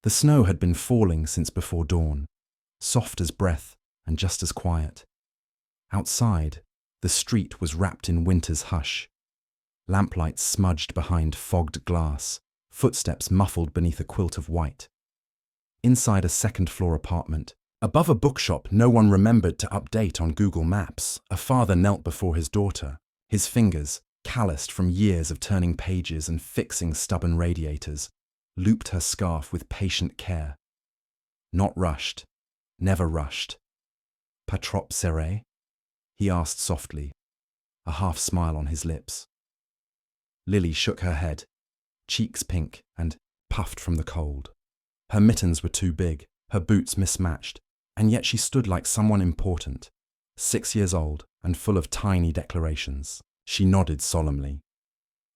The snow had been falling since before dawn, soft as breath and just as quiet. Outside, the street was wrapped in winter's hush. Lamplights smudged behind fogged glass, footsteps muffled beneath a quilt of white. Inside a second-floor apartment, above a bookshop no one remembered to update on Google Maps, a father knelt before his daughter, his fingers, calloused from years of turning pages and fixing stubborn radiators, looped her scarf with patient care. Not rushed, never rushed. Pas trop serré? He asked softly, a half-smile on his lips. Lily shook her head, cheeks pink and puffed from the cold. Her mittens were too big, her boots mismatched, and yet she stood like someone important, 6 years old and full of tiny declarations. She nodded solemnly.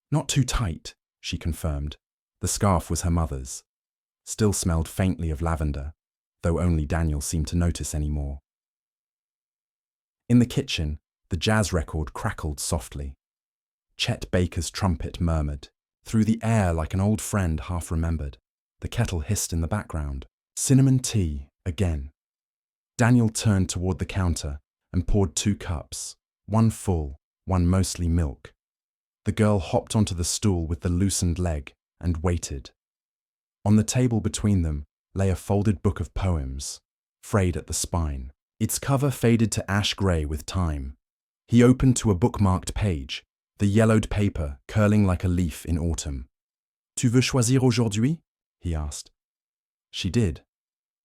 Not too tight, she confirmed. The scarf was her mother's. Still smelled faintly of lavender, though only Daniel seemed to notice any more. In the kitchen, the jazz record crackled softly. Chet Baker's trumpet murmured, through the air like an old friend half remembered. The kettle hissed in the background. Cinnamon tea, again. Daniel turned toward the counter and poured 2 cups, one full, one mostly milk. The girl hopped onto the stool with the loosened leg and waited. On the table between them lay a folded book of poems, frayed at the spine. Its cover faded to ash grey with time. He opened to a bookmarked page, the yellowed paper curling like a leaf in autumn. Tu veux choisir aujourd'hui? He asked. She did.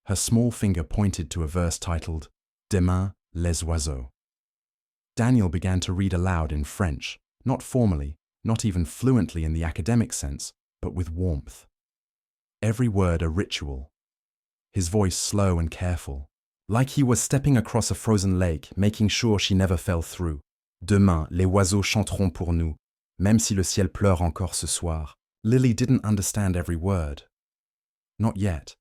Her small finger pointed to a verse titled Demain les oiseaux. Daniel began to read aloud in French, not formally, not even fluently in the academic sense, but with warmth. Every word a ritual. His voice slow and careful, like he was stepping across a frozen lake, making sure she never fell through. Demain, les oiseaux chanteront pour nous, même si le ciel pleure encore ce soir. Lily didn't understand every word. Not yet.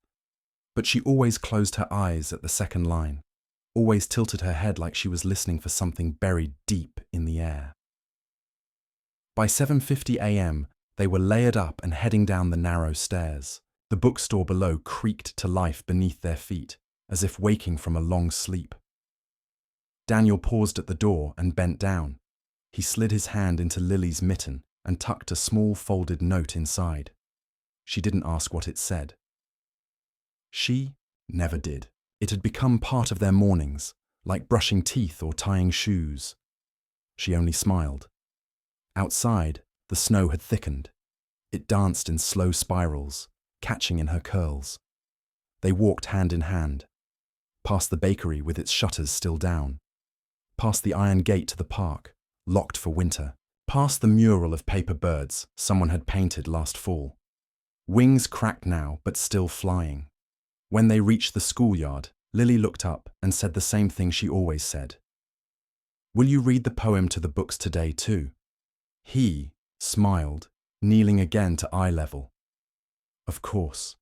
But she always closed her eyes at the second line, always tilted her head like she was listening for something buried deep in the air. By 7:50 a.m., they were layered up and heading down the narrow stairs. The bookstore below creaked to life beneath their feet, as if waking from a long sleep. Daniel paused at the door and bent down. He slid his hand into Lily's mitten and tucked a small folded note inside. She didn't ask what it said. She never did. It had become part of their mornings, like brushing teeth or tying shoes. She only smiled. Outside, the snow had thickened. It danced in slow spirals, catching in her curls. They walked hand in hand, past the bakery with its shutters still down, past the iron gate to the park, locked for winter, past the mural of paper birds someone had painted last fall. Wings cracked now, but still flying. When they reached the schoolyard, Lily looked up and said the same thing she always said. Will you read the poem to the books today too? He smiled, kneeling again to eye level. Of course,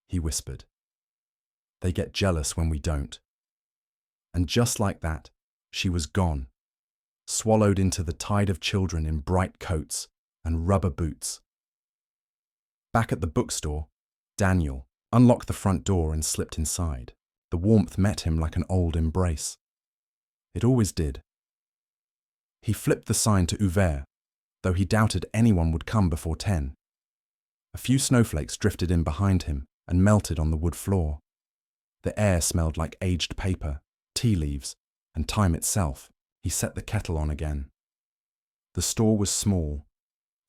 he whispered. They get jealous when we don't. And just like that, she was gone, swallowed into the tide of children in bright coats and rubber boots. Back at the bookstore, Daniel unlocked the front door and slipped inside. The warmth met him like an old embrace. It always did. He flipped the sign to ouvert, though he doubted anyone would come before 10. A few snowflakes drifted in behind him and melted on the wood floor. The air smelled like aged paper, tea leaves, and time itself. He set the kettle on again. The store was small.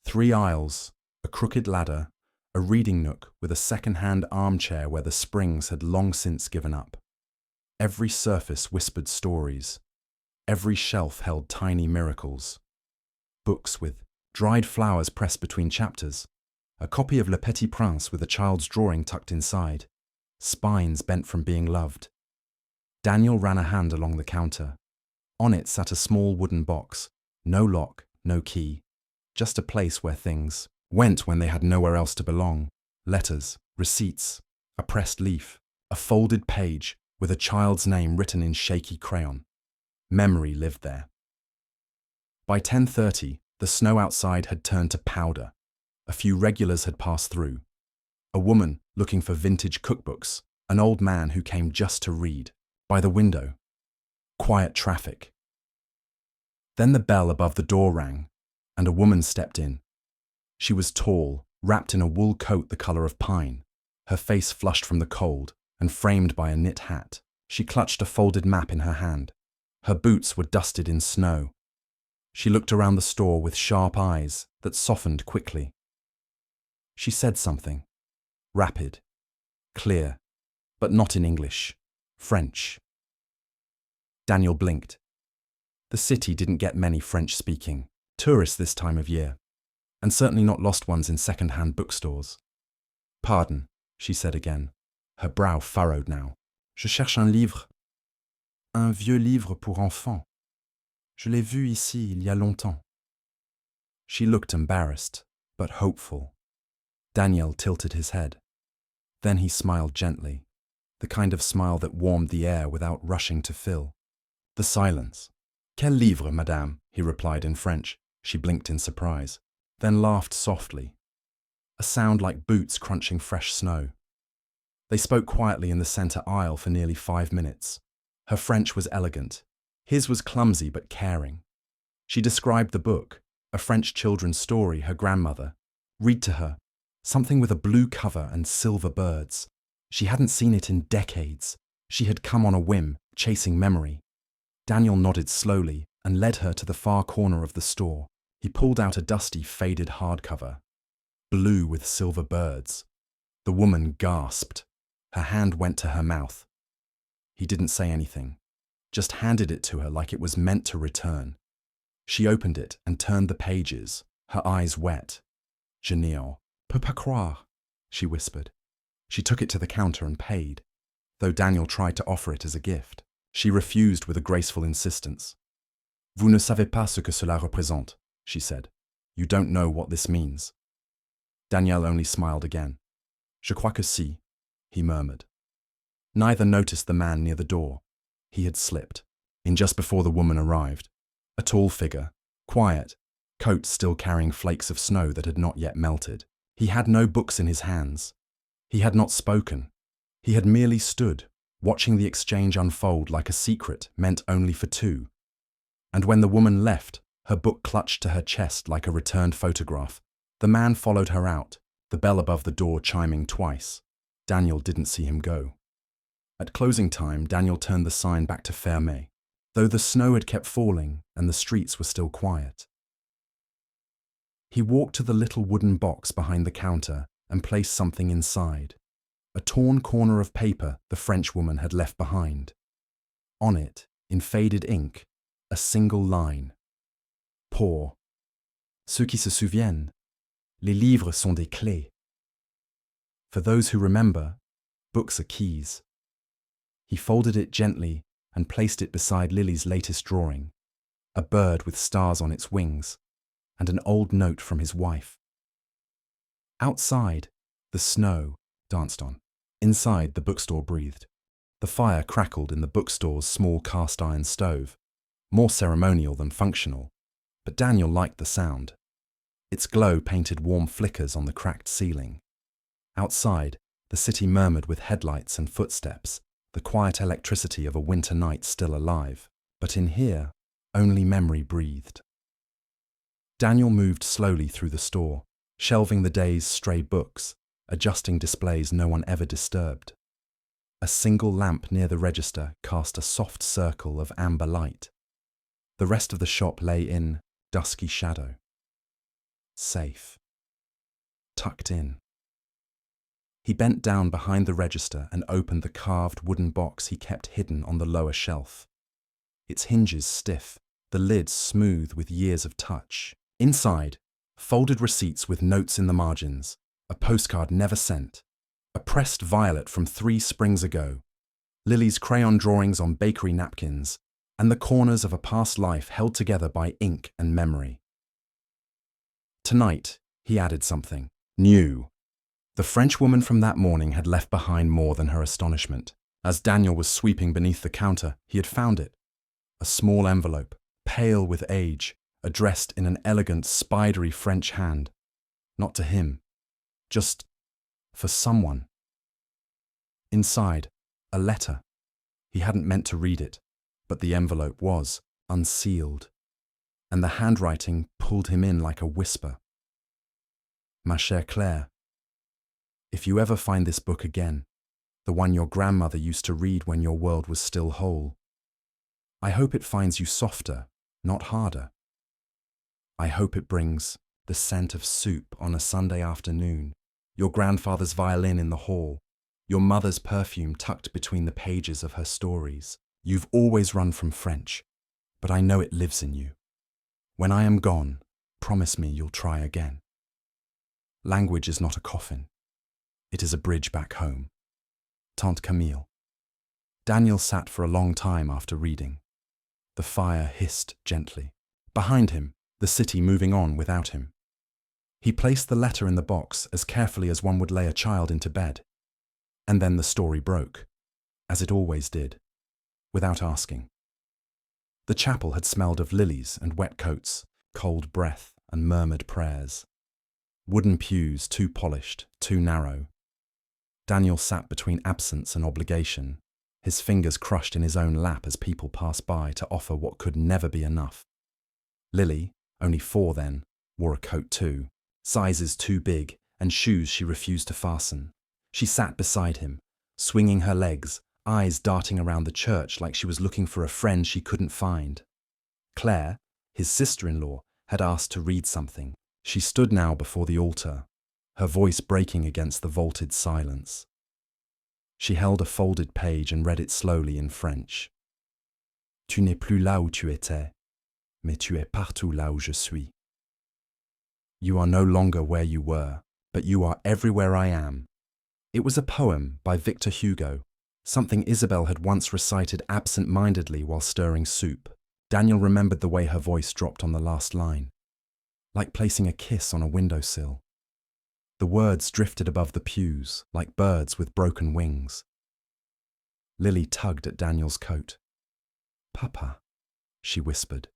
3 aisles, a crooked ladder, a reading nook with a second-hand armchair where the springs had long since given up. Every surface whispered stories. Every shelf held tiny miracles. Books with dried flowers pressed between chapters, a copy of Le Petit Prince with a child's drawing tucked inside, spines bent from being loved. Daniel ran a hand along the counter. On it sat a small wooden box, no lock, no key, just a place where things went when they had nowhere else to belong. Letters, receipts, a pressed leaf, a folded page with a child's name written in shaky crayon. Memory lived there. By 10:30, the snow outside had turned to powder. A few regulars had passed through. A woman looking for vintage cookbooks, an old man who came just to read. By the window. Quiet traffic. Then the bell above the door rang, and a woman stepped in. She was tall, wrapped in a wool coat the color of pine, her face flushed from the cold and framed by a knit hat. She clutched a folded map in her hand. Her boots were dusted in snow. She looked around the store with sharp eyes that softened quickly. She said something. Rapid, clear, but not in English, French. Daniel blinked. The city didn't get many French-speaking tourists this time of year, and certainly not lost ones in second-hand bookstores. Pardon, she said again, her brow furrowed now. Je cherche un livre. Un vieux livre pour enfants. Je l'ai vu ici il y a longtemps. She looked embarrassed, but hopeful. Daniel tilted his head. Then he smiled gently, the kind of smile that warmed the air without rushing to fill. The silence. Quel livre, madame? He replied in French. She blinked in surprise, then laughed softly. A sound like boots crunching fresh snow. They spoke quietly in the center aisle for nearly 5 minutes. Her French was elegant. His was clumsy but caring. She described the book, a French children's story her grandmother. Read to her. Something with a blue cover and silver birds. She hadn't seen it in decades. She had come on a whim, chasing memory. Daniel nodded slowly and led her to the far corner of the store. He pulled out a dusty, faded hardcover. Blue with silver birds. The woman gasped. Her hand went to her mouth. He didn't say anything, just handed it to her like it was meant to return. She opened it and turned the pages, her eyes wet. Je n'y peux pas croire, she whispered. She took it to the counter and paid, though Daniel tried to offer it as a gift. She refused with a graceful insistence. Vous ne savez pas ce que cela représente, she said. You don't know what this means. Daniel only smiled again. Je crois que si, he murmured. Neither noticed the man near the door. He had slipped, in just before the woman arrived. A tall figure, quiet, coat still carrying flakes of snow that had not yet melted. He had no books in his hands. He had not spoken. He had merely stood, watching the exchange unfold like a secret meant only for two. And when the woman left, her book clutched to her chest like a returned photograph. The man followed her out, the bell above the door chiming twice. Daniel didn't see him go. At closing time, Daniel turned the sign back to Fermé, though the snow had kept falling and the streets were still quiet. He walked to the little wooden box behind the counter and placed something inside. A torn corner of paper the Frenchwoman had left behind. On it, in faded ink, a single line. Pour ceux qui se souviennent, les livres sont des clés. For those who remember, books are keys. He folded it gently and placed it beside Lily's latest drawing, a bird with stars on its wings, and an old note from his wife. Outside, the snow danced on. Inside, the bookstore breathed. The fire crackled in the bookstore's small cast-iron stove, more ceremonial than functional, but Daniel liked the sound. Its glow painted warm flickers on the cracked ceiling. Outside, the city murmured with headlights and footsteps, the quiet electricity of a winter night still alive. But in here, only memory breathed. Daniel moved slowly through the store, shelving the day's stray books, adjusting displays no one ever disturbed. A single lamp near the register cast a soft circle of amber light. The rest of the shop lay in dusky shadow. Safe. Tucked in. He bent down behind the register and opened the carved wooden box he kept hidden on the lower shelf. Its hinges stiff, the lid smooth with years of touch. Inside, folded receipts with notes in the margins, a postcard never sent, a pressed violet from 3 springs ago, Lily's crayon drawings on bakery napkins, and the corners of a past life held together by ink and memory. Tonight, he added something new. The Frenchwoman from that morning had left behind more than her astonishment. As Daniel was sweeping beneath the counter, he had found it. A small envelope, pale with age, addressed in an elegant, spidery French hand. Not to him. Just For someone. Inside, a letter. He hadn't meant to read it, but the envelope was unsealed, and the handwriting pulled him in like a whisper. Ma chère Claire, if you ever find this book again, the one your grandmother used to read when your world was still whole, I hope it finds you softer, not harder. I hope it brings the scent of soup on a Sunday afternoon, your grandfather's violin in the hall, your mother's perfume tucked between the pages of her stories. You've always run from French, but I know it lives in you. When I am gone, promise me you'll try again. Language is not a coffin. It is a bridge back home. Tante Camille. Daniel sat for a long time after reading. The fire hissed gently. Behind him, the city moving on without him. He placed the letter in the box as carefully as one would lay a child into bed. And then the story broke, as it always did, without asking. The chapel had smelled of lilies and wet coats, cold breath and murmured prayers. Wooden pews too polished, too narrow. Daniel sat between absence and obligation, his fingers crushed in his own lap as people passed by to offer what could never be enough. Lily, only 4 then, wore a coat too, sizes too big, and shoes she refused to fasten. She sat beside him, swinging her legs, eyes darting around the church like she was looking for a friend she couldn't find. Claire, his sister-in-law, had asked to read something. She stood now before the altar, her voice breaking against the vaulted silence. She held a folded page and read it slowly in French. Tu n'es plus là où tu étais, mais tu es partout là où je suis. You are no longer where you were, but you are everywhere I am. It was a poem by Victor Hugo, something Isabel had once recited absent-mindedly while stirring soup. Daniel remembered the way her voice dropped on the last line, like placing a kiss on a windowsill. The words drifted above the pews, like birds with broken wings. Lily tugged at Daniel's coat. Papa, she whispered.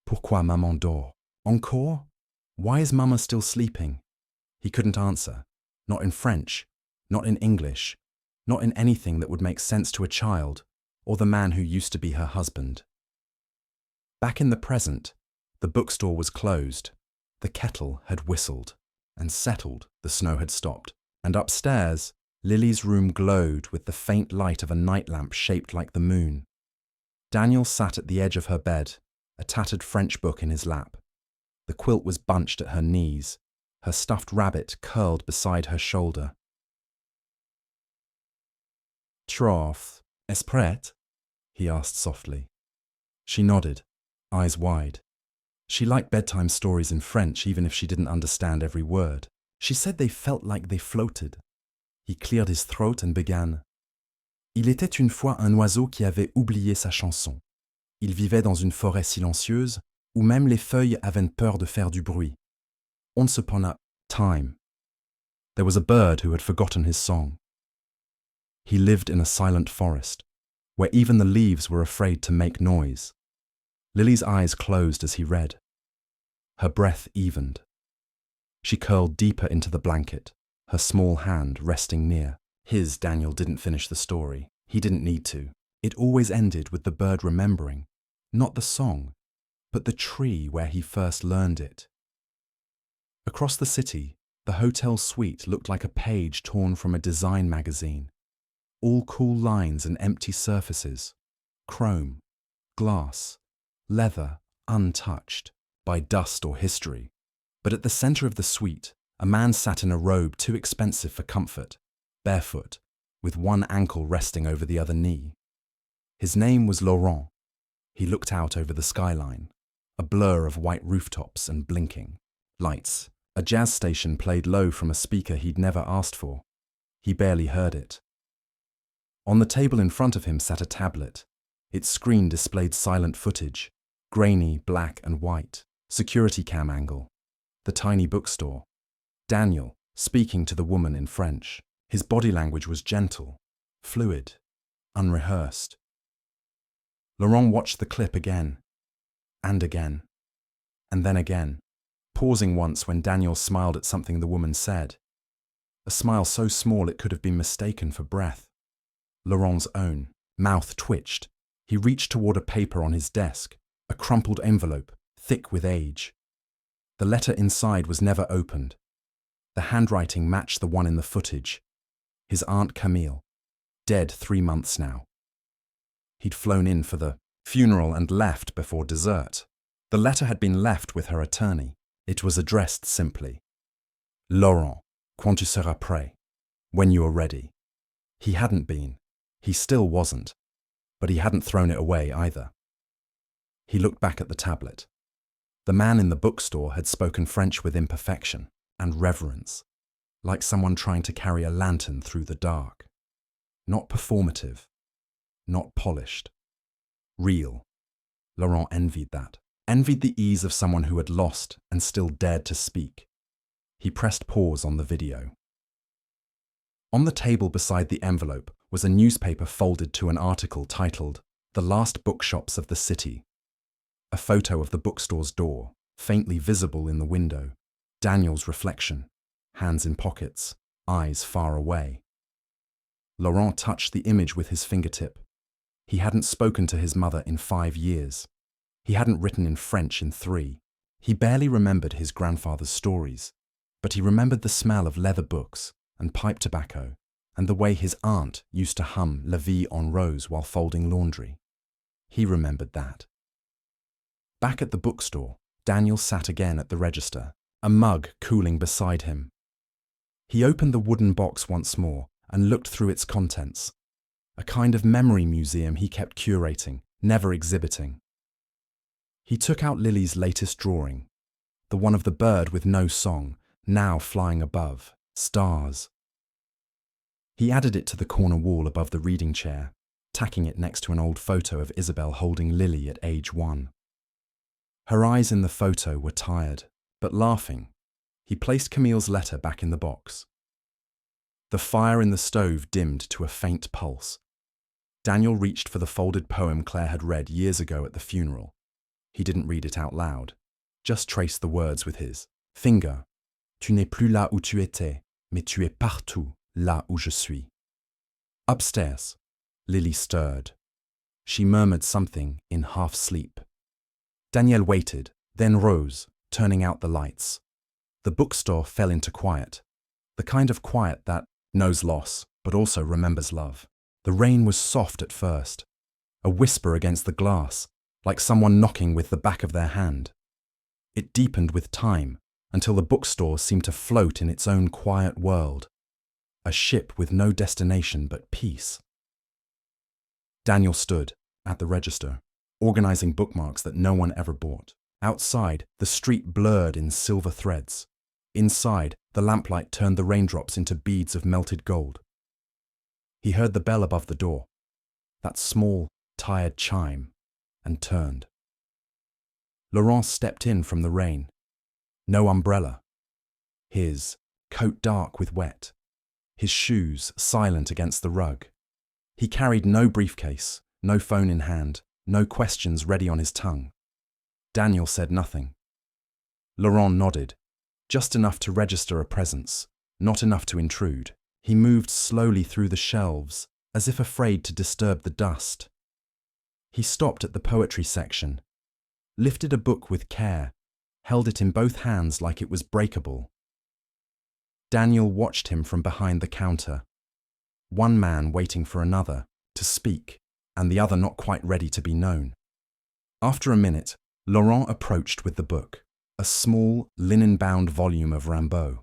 Pourquoi maman dort? Encore? Why is Mama still sleeping? He couldn't answer. Not in French, not in English, not in anything that would make sense to a child or the man who used to be her husband. Back in the present, the bookstore was closed. The kettle had whistled, and settled, the snow had stopped. And upstairs, Lily's room glowed with the faint light of a night lamp shaped like the moon. Daniel sat at the edge of her bed, a tattered French book in his lap. The quilt was bunched at her knees, her stuffed rabbit curled beside her shoulder. Troth, est prête? He asked softly. She nodded, eyes wide. She liked bedtime stories in French even if she didn't understand every word. She said they felt like they floated. He cleared his throat and began. Il était une fois un oiseau qui avait oublié sa chanson. Il vivait dans une forêt silencieuse où même les feuilles avaient peur de faire du bruit. Once upon a time, there was a bird who had forgotten his song. He lived in a silent forest, where even the leaves were afraid to make noise. Lily's eyes closed as he read. Her breath evened. She curled deeper into the blanket, her small hand resting near. Daniel didn't finish the story. He didn't need to. It always ended with the bird remembering, not the song, but the tree where he first learned it. Across the city, the hotel suite looked like a page torn from a design magazine. All cool lines and empty surfaces, chrome, glass, leather untouched by dust or history. But at the center of the suite, a man sat in a robe too expensive for comfort, barefoot, with one ankle resting over the other knee. His name was Laurent. He looked out over the skyline, a blur of white rooftops and blinking lights. A jazz station played low from a speaker he'd never asked for. He barely heard it. On the table in front of him sat a tablet. Its screen displayed silent footage, grainy black and white, security cam angle. The tiny bookstore. Daniel, speaking to the woman in French. His body language was gentle, fluid, unrehearsed. Laurent watched the clip again, and then again, pausing once when Daniel smiled at something the woman said. a smile so small it could have been mistaken for breath. Laurent's own. Mouth twitched. He reached toward a paper on his desk, a crumpled envelope, thick with age. The letter inside was never opened. The handwriting matched the one in the footage. His Aunt Camille, dead 3 months now. He'd flown in for the funeral and left before dessert. The letter had been left with her attorney. It was addressed simply, Laurent, quand tu seras prêt, when you are ready. He hadn't been. He still wasn't. But he hadn't thrown it away either. He looked back at the tablet. The man in the bookstore had spoken French with imperfection and reverence, like someone trying to carry a lantern through the dark. Not performative, not polished. Real. Laurent envied that. Envied the ease of someone who had lost and still dared to speak. He pressed pause on the video. On the table beside the envelope was a newspaper folded to an article titled, "The Last Bookshops of the City." A photo of the bookstore's door, faintly visible in the window. Daniel's reflection, hands in pockets, eyes far away. Laurent touched the image with his fingertip. He hadn't spoken to his mother in 5 years. He hadn't written in French in 3. He barely remembered his grandfather's stories, but he remembered the smell of leather books and pipe tobacco, and the way his aunt used to hum La Vie en Rose while folding laundry. He remembered that. Back at the bookstore, Daniel sat again at the register, a mug cooling beside him. He opened the wooden box once more and looked through its contents, a kind of memory museum he kept curating, never exhibiting. He took out Lily's latest drawing, the one of the bird with no song, now flying above, stars. He added it to the corner wall above the reading chair, tacking it next to an old photo of Isabel holding Lily at age 1. Her eyes in the photo were tired, but laughing. He placed Camille's letter back in the box. The fire in the stove dimmed to a faint pulse. Daniel reached for the folded poem Claire had read years ago at the funeral. He didn't read it out loud, just traced the words with his finger. Tu n'es plus là où tu étais, mais tu es partout là où je suis. Upstairs, Lily stirred. She murmured something in half-sleep. Daniel waited, then rose, turning out the lights. The bookstore fell into quiet, the kind of quiet that knows loss, but also remembers love. The rain was soft at first, a whisper against the glass, like someone knocking with the back of their hand. It deepened with time, until the bookstore seemed to float in its own quiet world, a ship with no destination but peace. Daniel stood, at the register, organizing bookmarks that no one ever bought. Outside, the street blurred in silver threads. Inside, the lamplight turned the raindrops into beads of melted gold. He heard the bell above the door, that small, tired chime, and turned. Laurent stepped in from the rain. No umbrella. His coat dark with wet. His shoes silent against the rug. He carried no briefcase, no phone in hand, no questions ready on his tongue. Daniel said nothing. Laurent nodded, just enough to register a presence, not enough to intrude. He moved slowly through the shelves, as if afraid to disturb the dust. He stopped at the poetry section, lifted a book with care, held it in both hands like it was breakable. Daniel watched him from behind the counter, one man waiting for another to speak, and the other not quite ready to be known. After a minute, Laurent approached with the book, a small, linen-bound volume of Rimbaud.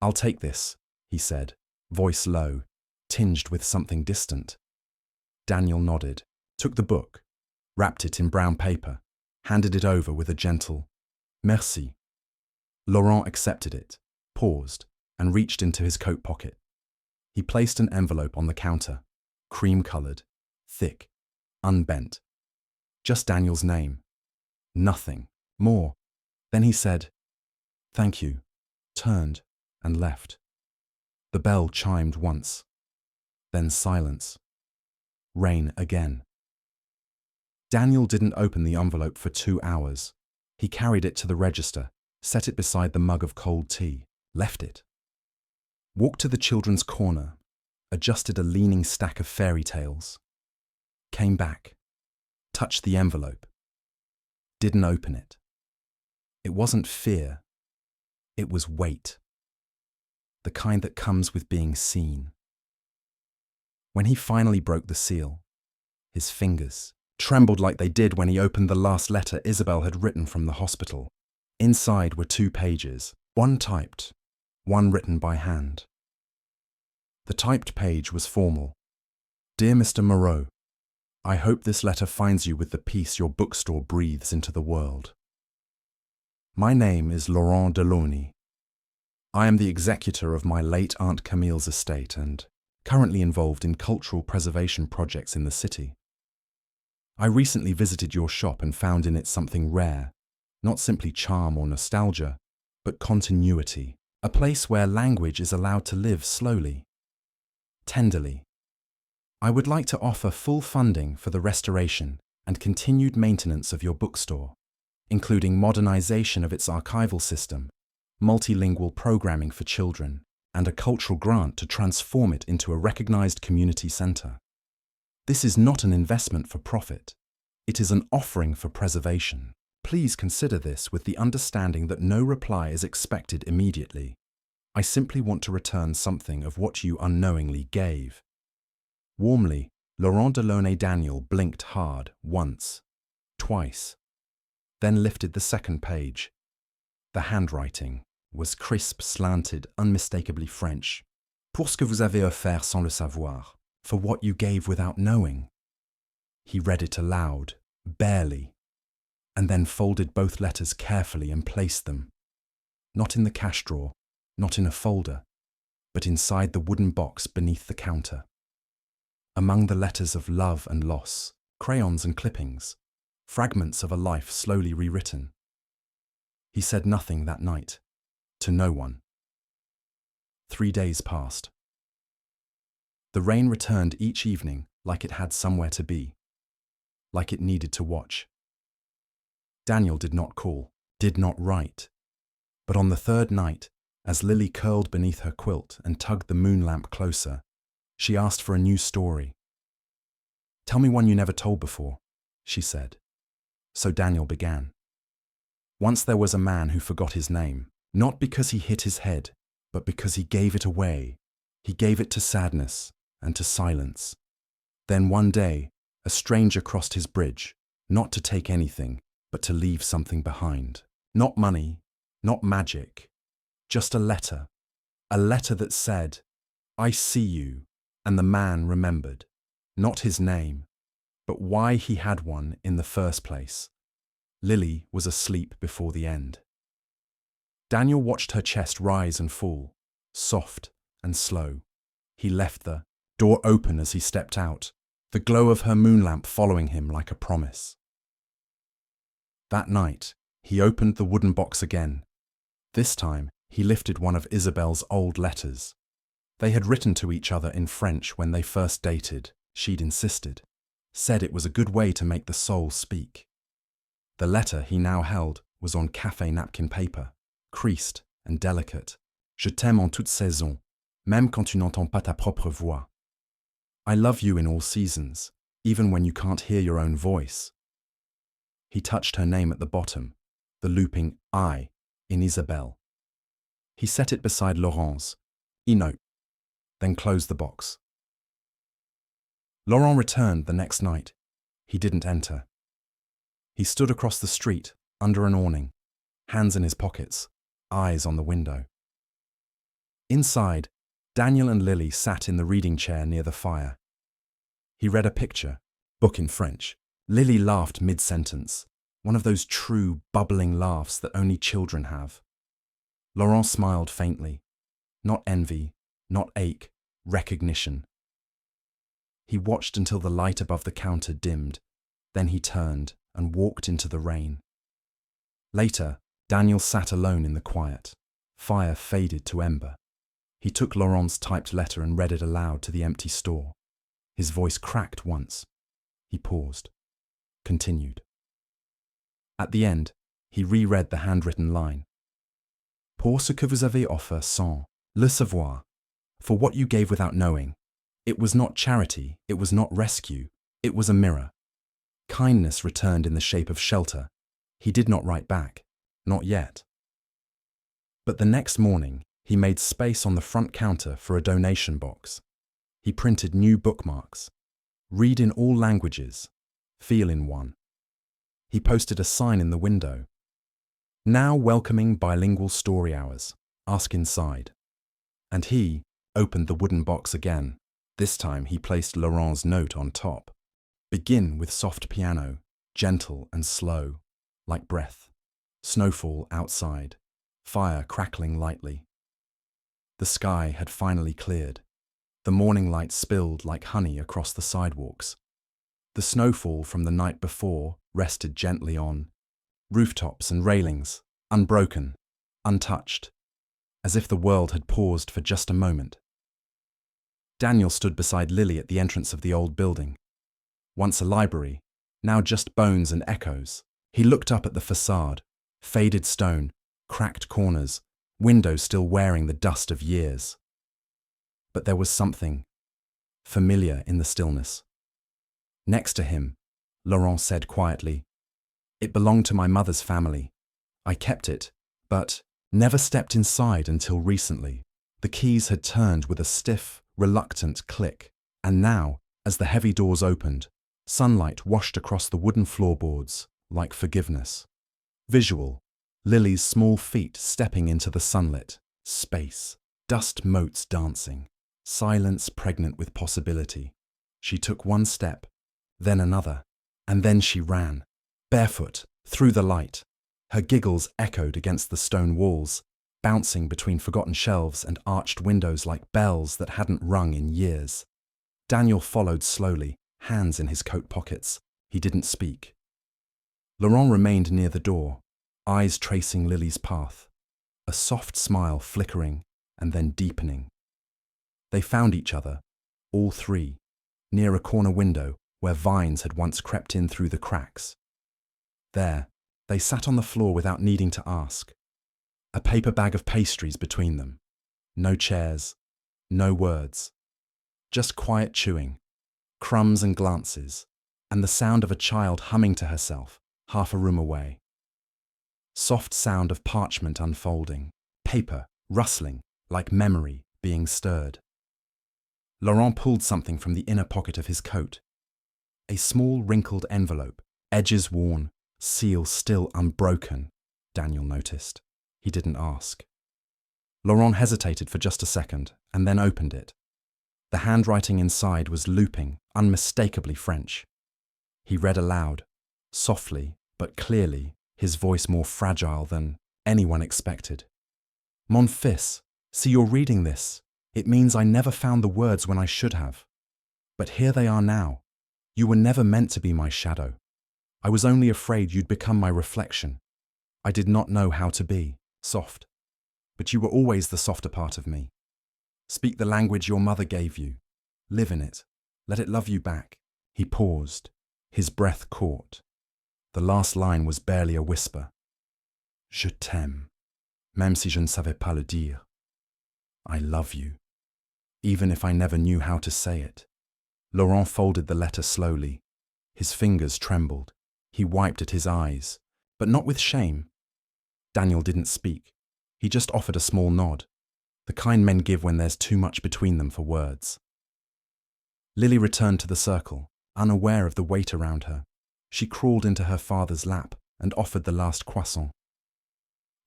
"I'll take this," he said, voice low, tinged with something distant. Daniel nodded, took the book, wrapped it in brown paper, handed it over with a gentle, "Merci." Laurent accepted it, paused, and reached into his coat pocket. He placed an envelope on the counter, cream-coloured, thick, unbent. Just Daniel's name. Nothing more. Then he said, "Thank you," turned, and left. The bell chimed once. Then silence. Rain again. Daniel didn't open the envelope for 2 hours. He carried it to the register, set it beside the mug of cold tea, left it. walked to the children's corner, adjusted a leaning stack of fairy tales, came back, touched the envelope, didn't open it. It wasn't fear, it was weight, the kind that comes with being seen. When he finally broke the seal, his fingers trembled like they did when he opened the last letter Isabel had written from the hospital. Inside were 2 pages, one typed, one written by hand. The typed page was formal. Dear Mr. Moreau, I hope this letter finds you with the peace your bookstore breathes into the world. My name is Laurent Delaunay. I am the executor of my late Aunt Camille's estate and currently involved in cultural preservation projects in the city. I recently visited your shop and found in it something rare, not simply charm or nostalgia, but continuity, a place where language is allowed to live slowly, tenderly. I would like to offer full funding for the restoration and continued maintenance of your bookstore, including modernization of its archival system, multilingual programming for children, and a cultural grant to transform it into a recognized community center. This is not an investment for profit. It is an offering for preservation. Please consider this with the understanding that no reply is expected immediately. I simply want to return something of what you unknowingly gave. Warmly, Laurent Delaunay Daniel blinked hard once, twice, then lifted the second page. The handwriting was crisp, slanted, unmistakably French. Pour ce que vous avez offert sans le savoir, for what you gave without knowing. He read it aloud, barely, and then folded both letters carefully and placed them, not in the cash drawer, not in a folder, but inside the wooden box beneath the counter. Among the letters of love and loss, crayons and clippings, fragments of a life slowly rewritten. He said nothing that night, to no one. 3 days passed. The rain returned each evening like it had somewhere to be, like it needed to watch. Daniel did not call, did not write, but on the 3rd night, as Lily curled beneath her quilt and tugged the moon lamp closer, she asked for a new story. Tell me one you never told before, she said. So Daniel began. Once there was a man who forgot his name, not because he hit his head, but because he gave it away. He gave it to sadness and to silence. Then one day, a stranger crossed his bridge, not to take anything, but to leave something behind. Not money, not magic, just a letter that said, I see you. And the man remembered, not his name, but why he had one in the first place. Lily was asleep before the end. Daniel watched her chest rise and fall, soft and slow. He left the door open as he stepped out, the glow of her moon lamp following him like a promise. That night, he opened the wooden box again. This time, he lifted one of Isabel's old letters. They had written to each other in French when they first dated, she'd insisted, said it was a good way to make the soul speak. The letter he now held was on café napkin paper, creased and delicate. Je t'aime en toute saison, même quand tu n'entends pas ta propre voix. I love you in all seasons, even when you can't hear your own voice. He touched her name at the bottom, the looping I in Isabelle. He set it beside Laurent's, E-note, then closed the box. Laurent returned the next night. He didn't enter. He stood across the street, under an awning, hands in his pockets, eyes on the window. Inside, Daniel and Lily sat in the reading chair near the fire. He read a picture, book in French. Lily laughed mid-sentence, one of those true, bubbling laughs that only children have. Laurent smiled faintly. Not envy, not ache, recognition. He watched until the light above the counter dimmed, then he turned and walked into the rain. Later, Daniel sat alone in the quiet. Fire faded to ember. He took Laurent's typed letter and read it aloud to the empty store. His voice cracked once. He paused, continued. At the end, he reread the handwritten line. Pour ce que vous avez offert sans le savoir, for what you gave without knowing. It was not charity, it was not rescue, it was a mirror. Kindness returned in the shape of shelter. He did not write back, not yet. But the next morning, he made space on the front counter for a donation box. He printed new bookmarks. Read in all languages, feel in one. He posted a sign in the window. Now welcoming bilingual story hours, ask inside. And he opened the wooden box again. This time he placed Laurent's note on top. Begin with soft piano, gentle and slow, like breath. Snowfall outside, fire crackling lightly. The sky had finally cleared. The morning light spilled like honey across the sidewalks. The snowfall from the night before rested gently on rooftops and railings, unbroken, untouched, as if the world had paused for just a moment. Daniel stood beside Lily at the entrance of the old building. Once a library, now just bones and echoes. He looked up at the facade, faded stone, cracked corners, windows still wearing the dust of years. But there was something familiar in the stillness. Next to him, Laurent said quietly, "It belonged to my mother's family. I kept it, but never stepped inside until recently." The keys had turned with a stiff, reluctant click, and now, as the heavy doors opened, sunlight washed across the wooden floorboards like forgiveness. Visual, Lily's small feet stepping into the sunlit space, dust motes dancing, silence pregnant with possibility. She took one step, then another, and then she ran, barefoot, through the light. Her giggles echoed against the stone walls, bouncing between forgotten shelves and arched windows like bells that hadn't rung in years. Daniel followed slowly, hands in his coat pockets. He didn't speak. Laurent remained near the door, eyes tracing Lily's path, a soft smile flickering and then deepening. They found each other, all three, near a corner window where vines had once crept in through the cracks. There, they sat on the floor without needing to ask. A paper bag of pastries between them. No chairs, no words. Just quiet chewing, crumbs and glances, and the sound of a child humming to herself, half a room away. Soft sound of parchment unfolding, paper rustling, like memory being stirred. Laurent pulled something from the inner pocket of his coat. A small wrinkled envelope, edges worn, seal still unbroken, Daniel noticed. He didn't ask. Laurent hesitated for just a second and then opened it. The handwriting inside was looping, unmistakably French. He read aloud, softly but clearly, his voice more fragile than anyone expected. "Mon fils, see you're reading this. It means I never found the words when I should have. But here they are now. You were never meant to be my shadow. I was only afraid you'd become my reflection. I did not know how to be soft. But you were always the softer part of me. Speak the language your mother gave you. Live in it. Let it love you back." He paused, his breath caught. The last line was barely a whisper. "Je t'aime, même si je ne savais pas le dire." I love you, even if I never knew how to say it. Laurent folded the letter slowly. His fingers trembled. He wiped at his eyes, but not with shame. Daniel didn't speak. He just offered a small nod, the kind men give when there's too much between them for words. Lily returned to the circle, unaware of the weight around her. She crawled into her father's lap and offered the last croissant.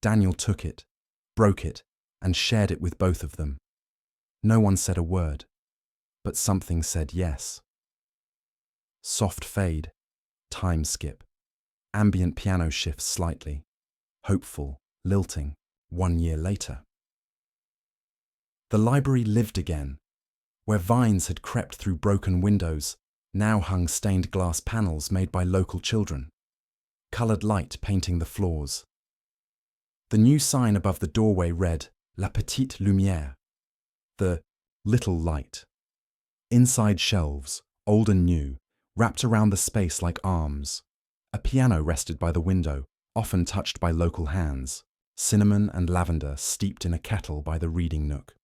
Daniel took it, broke it, and shared it with both of them. No one said a word, but something said yes. Soft fade, time skip, ambient piano shifts slightly, hopeful, lilting, 1 year later. The library lived again. Where vines had crept through broken windows, now hung stained glass panels made by local children, coloured light painting the floors. The new sign above the doorway read, "La petite lumière," the little light. Inside shelves, old and new, wrapped around the space like arms. A piano rested by the window, often touched by local hands, cinnamon and lavender steeped in a kettle by the reading nook.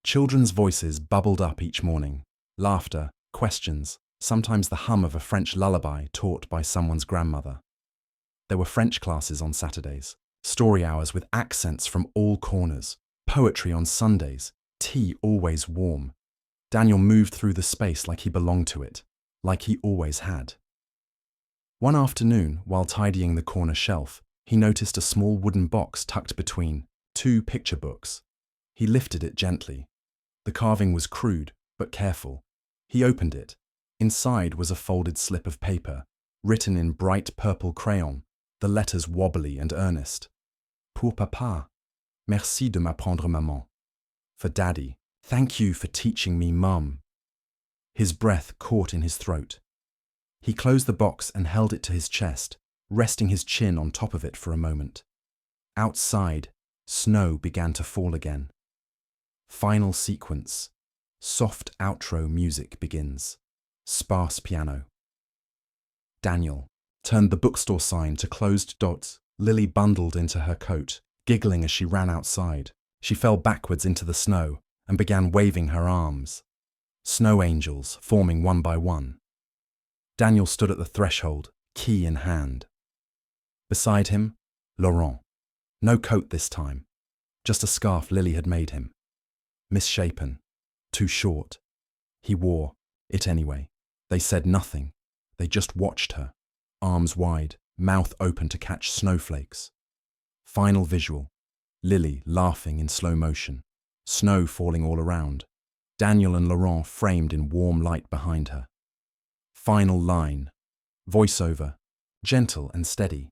Children's voices bubbled up each morning. Laughter, questions, sometimes the hum of a French lullaby taught by someone's grandmother. There were French classes on Saturdays, story hours with accents from all corners, poetry on Sundays, tea always warm. Daniel moved through the space like he belonged to it, like he always had. One afternoon, while tidying the corner shelf, he noticed a small wooden box tucked between two picture books. He lifted it gently. The carving was crude, but careful. He opened it. Inside was a folded slip of paper, written in bright purple crayon, the letters wobbly and earnest. Pour papa. Merci de m'apprendre maman. For daddy. Thank you for teaching me, mum. His breath caught in his throat. He closed the box and held it to his chest, resting his chin on top of it for a moment. Outside, snow began to fall again. Final sequence. Soft outro music begins. Sparse piano. Daniel turned the bookstore sign to closed dots. Lily bundled into her coat, giggling as she ran outside. She fell backwards into the snow and began waving her arms. Snow angels forming one by one. Daniel stood at the threshold, key in hand. Beside him, Laurent. No coat this time, just a scarf Lily had made him. Misshapen, too short. He wore it anyway. They said nothing. They just watched her, arms wide, mouth open to catch snowflakes. Final visual. Lily laughing in slow motion, snow falling all around. Daniel and Laurent framed in warm light behind her. Final line. Voiceover, gentle and steady.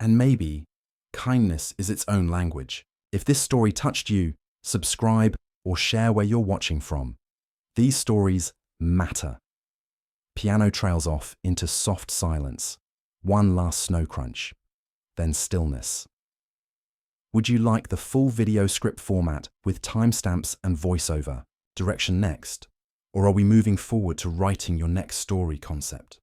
And maybe kindness is its own language. If this story touched you, subscribe or share where you're watching from. These stories matter. Piano trails off into soft silence. One last snow crunch. Then stillness. Would you like the full video script format with timestamps and voiceover? Direction next? Or are we moving forward to writing your next story concept?